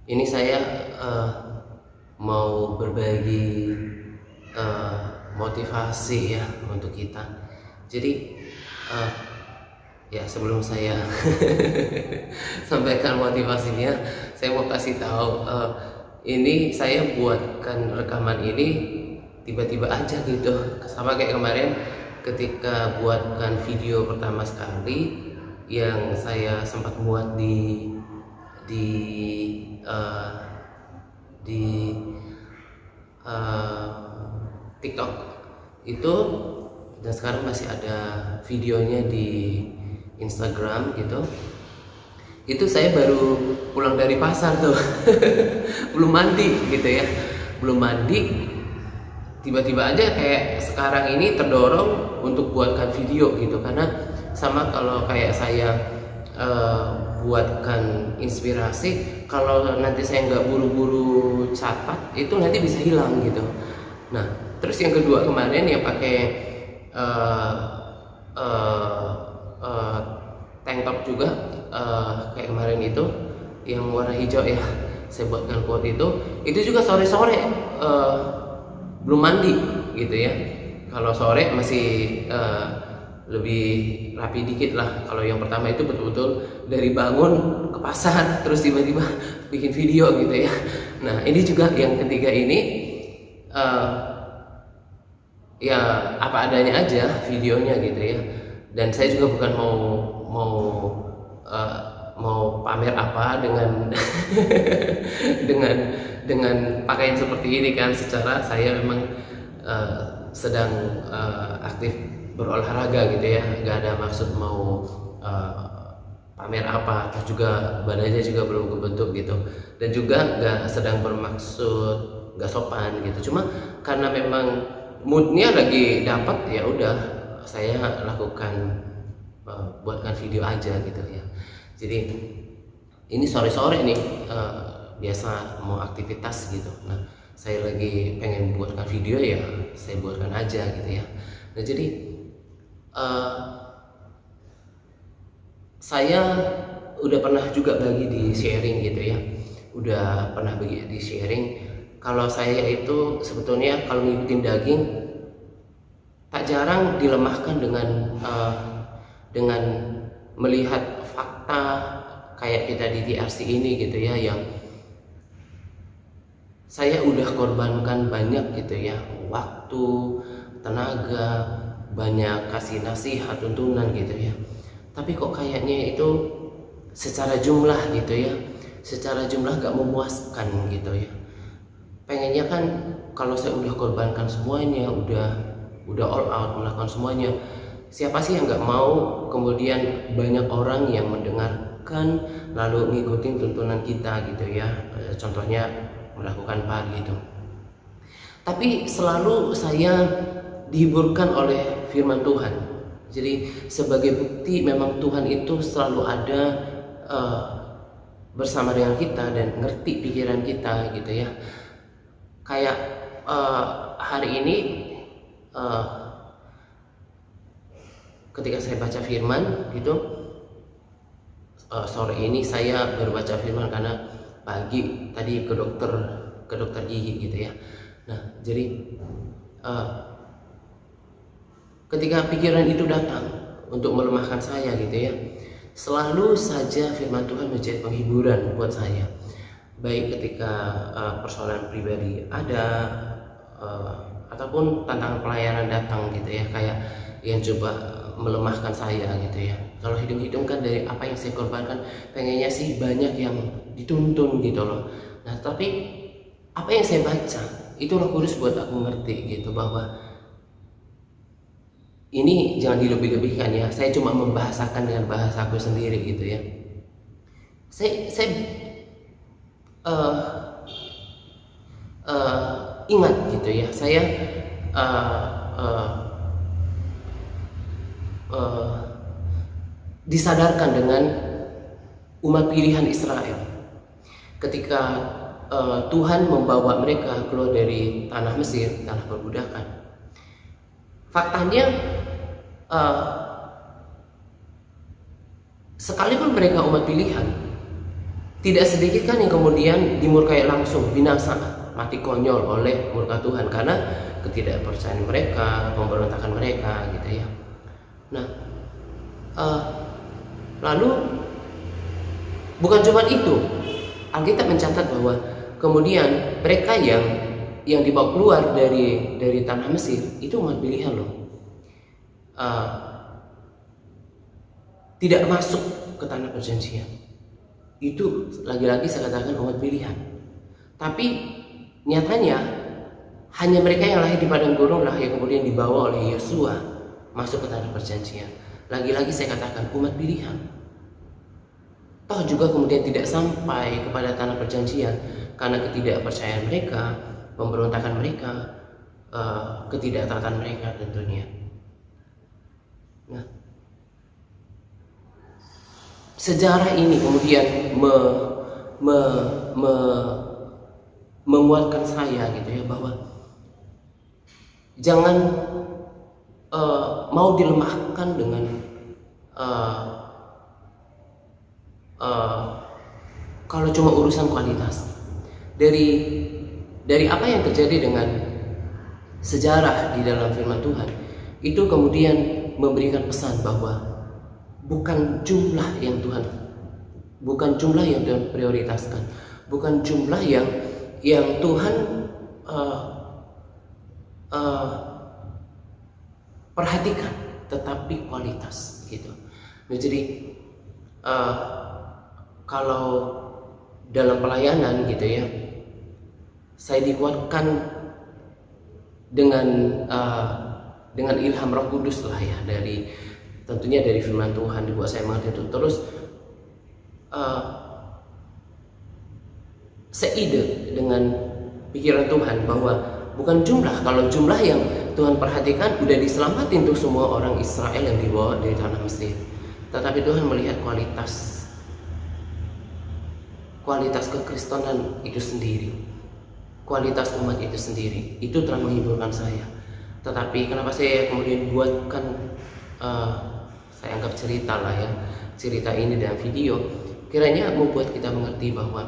Ini saya mau berbagi motivasi ya untuk kita. Jadi ya sebelum saya sampaikan motivasinya, saya mau kasih tahu ini saya buatkan rekaman ini tiba-tiba aja gitu, sama kayak kemarin ketika buatkan video pertama sekali yang saya sempat buat di eh, di eh, TikTok itu, dan sekarang masih ada videonya di Instagram gitu. Itu saya baru pulang dari pasar tuh belum mandi gitu ya, belum mandi, tiba-tiba aja kayak sekarang ini terdorong untuk buatkan video gitu. Karena sama kalau kayak saya buatkan inspirasi, kalau nanti saya nggak buru-buru catat itu nanti bisa hilang gitu. Nah terus yang kedua kemarin yang pakai uh, uh, uh, tank top juga, kayak kemarin itu yang warna hijau ya, saya buatkan quote itu juga sore-sore, belum mandi gitu ya. Kalau sore masih lebih rapi dikit lah. Kalau yang pertama itu betul-betul dari bangun ke pasar terus tiba-tiba bikin video gitu ya. Nah ini juga yang ketiga ini ya apa adanya aja videonya gitu ya. Dan saya juga bukan mau uh, mau pamer apa dengan dengan pakaian seperti ini kan. Secara saya memang sedang aktif berolahraga gitu ya, nggak ada maksud mau pamer apa, terus juga badannya juga belum kebentuk gitu, dan juga nggak sedang bermaksud nggak sopan gitu. Cuma karena memang moodnya lagi dapat, ya udah saya lakukan, buatkan video aja gitu ya. Jadi ini sore-sore nih, biasa mau aktivitas gitu. Nah saya lagi pengen buatkan video, ya saya buatkan aja gitu ya. Nah jadi saya udah pernah juga bagi di sharing gitu ya, udah pernah bagi di sharing kalau saya itu sebetulnya kalau ngikutin daging tak jarang dilemahkan dengan melihat fakta kayak kita di TRC ini gitu ya, yang saya udah korbankan banyak gitu ya, waktu, tenaga, banyak kasih nasihat, tuntunan gitu ya. Tapi kok kayaknya itu secara jumlah gitu ya, secara jumlah gak memuaskan gitu ya. Pengennya kan kalau saya udah korbankan semuanya, udah all out melakukan semuanya, siapa sih yang gak mau kemudian banyak orang yang mendengarkan lalu ngikutin tuntunan kita gitu ya. Contohnya melakukan PAR gitu. Tapi selalu saya dihiburkan oleh firman Tuhan. Jadi sebagai bukti memang Tuhan itu selalu ada bersama dengan kita dan ngerti pikiran kita gitu ya. Kayak hari ini ketika saya baca firman gitu, sore ini saya baru baca firman karena pagi tadi ke dokter gigi gitu ya. Nah jadi ketika pikiran itu datang untuk melemahkan saya gitu ya, selalu saja firman Tuhan menjadi penghiburan buat saya. Baik ketika persoalan pribadi ada, ataupun tantangan pelayanan datang gitu ya, kayak yang coba melemahkan saya gitu ya. Kalau hitung-hitung kan dari apa yang saya korbankan, pengennya sih banyak yang dituntun gitu loh. Nah tapi apa yang saya baca itu Roh Kudus buat aku ngerti gitu, bahwa ini jangan dilebih-lebihkan ya. Saya cuma membahasakan dengan bahasaku sendiri gitu ya. Saya ingat gitu ya, saya disadarkan dengan umat pilihan Israel ketika Tuhan membawa mereka keluar dari tanah Mesir, tanah perbudakan. Faktanya sekalipun mereka umat pilihan, tidak sedikit kan yang kemudian dimurkai langsung, binasa, mati konyol oleh murka Tuhan karena ketidakpercayaan mereka, pemberontakan mereka gitu ya. Nah, lalu bukan cuma itu, Alkitab mencatat bahwa kemudian mereka yang dibawa keluar dari tanah Mesir itu umat pilihan loh. Tidak masuk ke tanah perjanjian. Itu lagi-lagi saya katakan umat pilihan. Tapi nyatanya hanya mereka yang lahir di padang gurun lah yang kemudian dibawa oleh Yosua masuk ke tanah perjanjian. Lagi-lagi saya katakan umat pilihan. Toh juga kemudian tidak sampai kepada tanah perjanjian karena ketidakpercayaan mereka, pemberontakan mereka, ketidaktaatan mereka tentunya. Nah, sejarah ini kemudian menguatkan saya gitu ya, bahwa jangan mau dilemahkan dengan kalau cuma urusan kualitas. Dari apa yang terjadi dengan sejarah di dalam firman Tuhan, itu kemudian memberikan pesan bahwa bukan jumlah yang Tuhan prioritaskan, bukan jumlah yang Tuhan perhatikan, tetapi kualitas gitu. Nah, jadi kalau dalam pelayanan gitu ya, saya dikuatkan dengan ilham Roh Kudus lah ya, tentunya dari firman Tuhan dibuat saya mengerti itu. Terus seide dengan pikiran Tuhan bahwa bukan jumlah, kalau jumlah yang Tuhan perhatikan udah diselamatin tuh semua orang Israel yang dibawa dari tanah Mesir, tetapi Tuhan melihat kualitas kekristenan itu sendiri, kualitas umat itu sendiri. Itu telah menghiburkan saya. Tetapi kenapa saya kemudian buatkan saya anggap cerita lah ya, cerita ini dalam video, kiranya membuat kita mengerti bahwa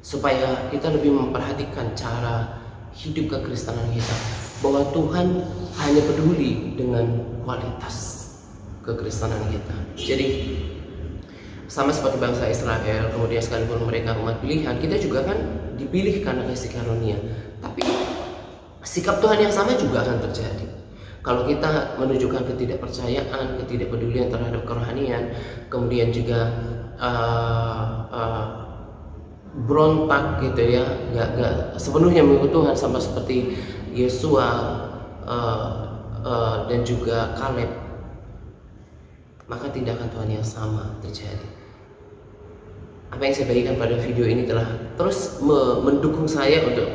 supaya kita lebih memperhatikan cara hidup kekristenan kita, bahwa Tuhan hanya peduli dengan kualitas kekristenan kita. Jadi sama seperti bangsa Israel, kemudian sekalipun mereka umat pilihan, kita juga kan dipilih karena kasih karunia. Tapi sikap Tuhan yang sama juga akan terjadi. Kalau kita menunjukkan ketidakpercayaan, ketidakpedulian terhadap kerohanian, kemudian juga berontak gitu ya, nggak sepenuhnya mengikut Tuhan, sama seperti Yosua dan juga Kaleb, maka tindakan Tuhan yang sama terjadi. Apa yang saya bagikan pada video ini telah terus mendukung saya untuk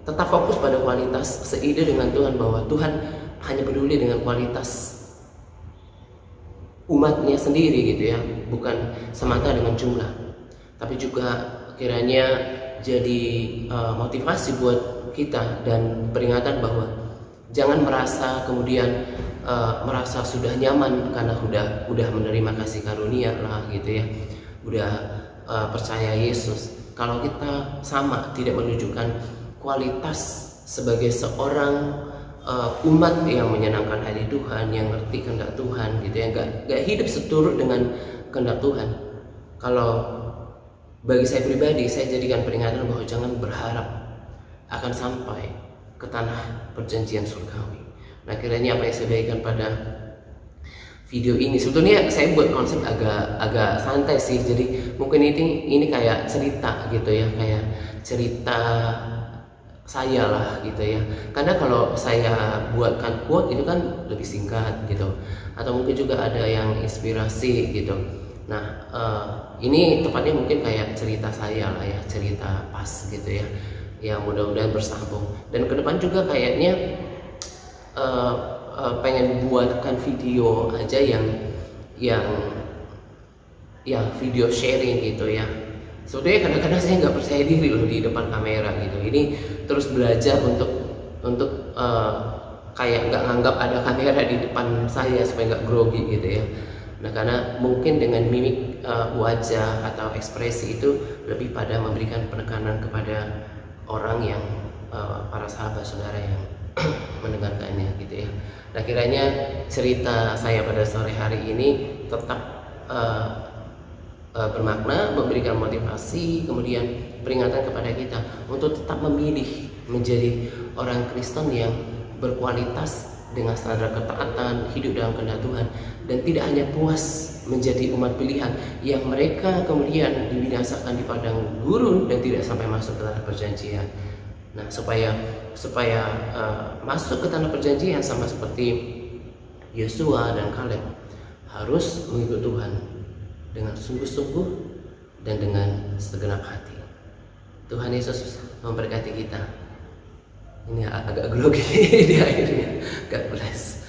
tetap fokus pada kualitas, seide dengan Tuhan bahwa Tuhan hanya peduli dengan kualitas umatnya sendiri gitu ya, bukan semata dengan jumlah. Tapi juga kiranya jadi motivasi buat kita dan peringatan bahwa jangan merasa kemudian merasa sudah nyaman karena udah menerima kasih karunia lah gitu ya, udah percaya Yesus. Kalau kita sama tidak menunjukkan kualitas sebagai seorang umat yang menyenangkan hati Tuhan, yang ngerti kehendak Tuhan gitu ya, nggak hidup seturut dengan kehendak Tuhan. Kalau bagi saya pribadi, saya jadikan peringatan bahwa jangan berharap akan sampai ke tanah perjanjian surgawi. Nah, kiranya apa yang saya bagikan pada video ini, sebetulnya saya buat konsep agak santai sih. Jadi mungkin ini kayak cerita gitu ya, kayak cerita saya lah gitu ya. Karena kalau saya buatkan quote itu kan lebih singkat gitu, atau mungkin juga ada yang inspirasi gitu. Nah, ini tepatnya mungkin kayak cerita saya lah ya, cerita pas gitu ya, yang mudah-mudahan bersambung. Dan ke depan juga kayaknya pengen buatkan video aja yang video sharing gitu ya. Sebetulnya kadang-kadang saya nggak percaya diri loh di depan kamera gitu. Ini terus belajar untuk kayak nggak nganggap ada kamera di depan saya supaya nggak grogi gitu ya. Nah, karena mungkin dengan mimik wajah atau ekspresi itu lebih pada memberikan penekanan kepada orang yang para sahabat saudara yang mendengarkannya gitu ya. Nah, kiranya cerita saya pada sore hari ini tetap bermakna, memberikan motivasi, kemudian peringatan kepada kita untuk tetap memilih menjadi orang Kristen yang berkualitas dengan standar ketaatan, hidup dalam kehendak Tuhan, dan tidak hanya puas menjadi umat pilihan yang mereka kemudian dibinasakan di padang gurun dan tidak sampai masuk ke tanah perjanjian. Nah, supaya masuk ke tanah perjanjian sama seperti Yosua dan Kaleb, harus mengikut Tuhan dengan sungguh-sungguh dan dengan segenap hati. Tuhan Yesus memberkati kita. Ini agak grogi di akhirnya. God bless.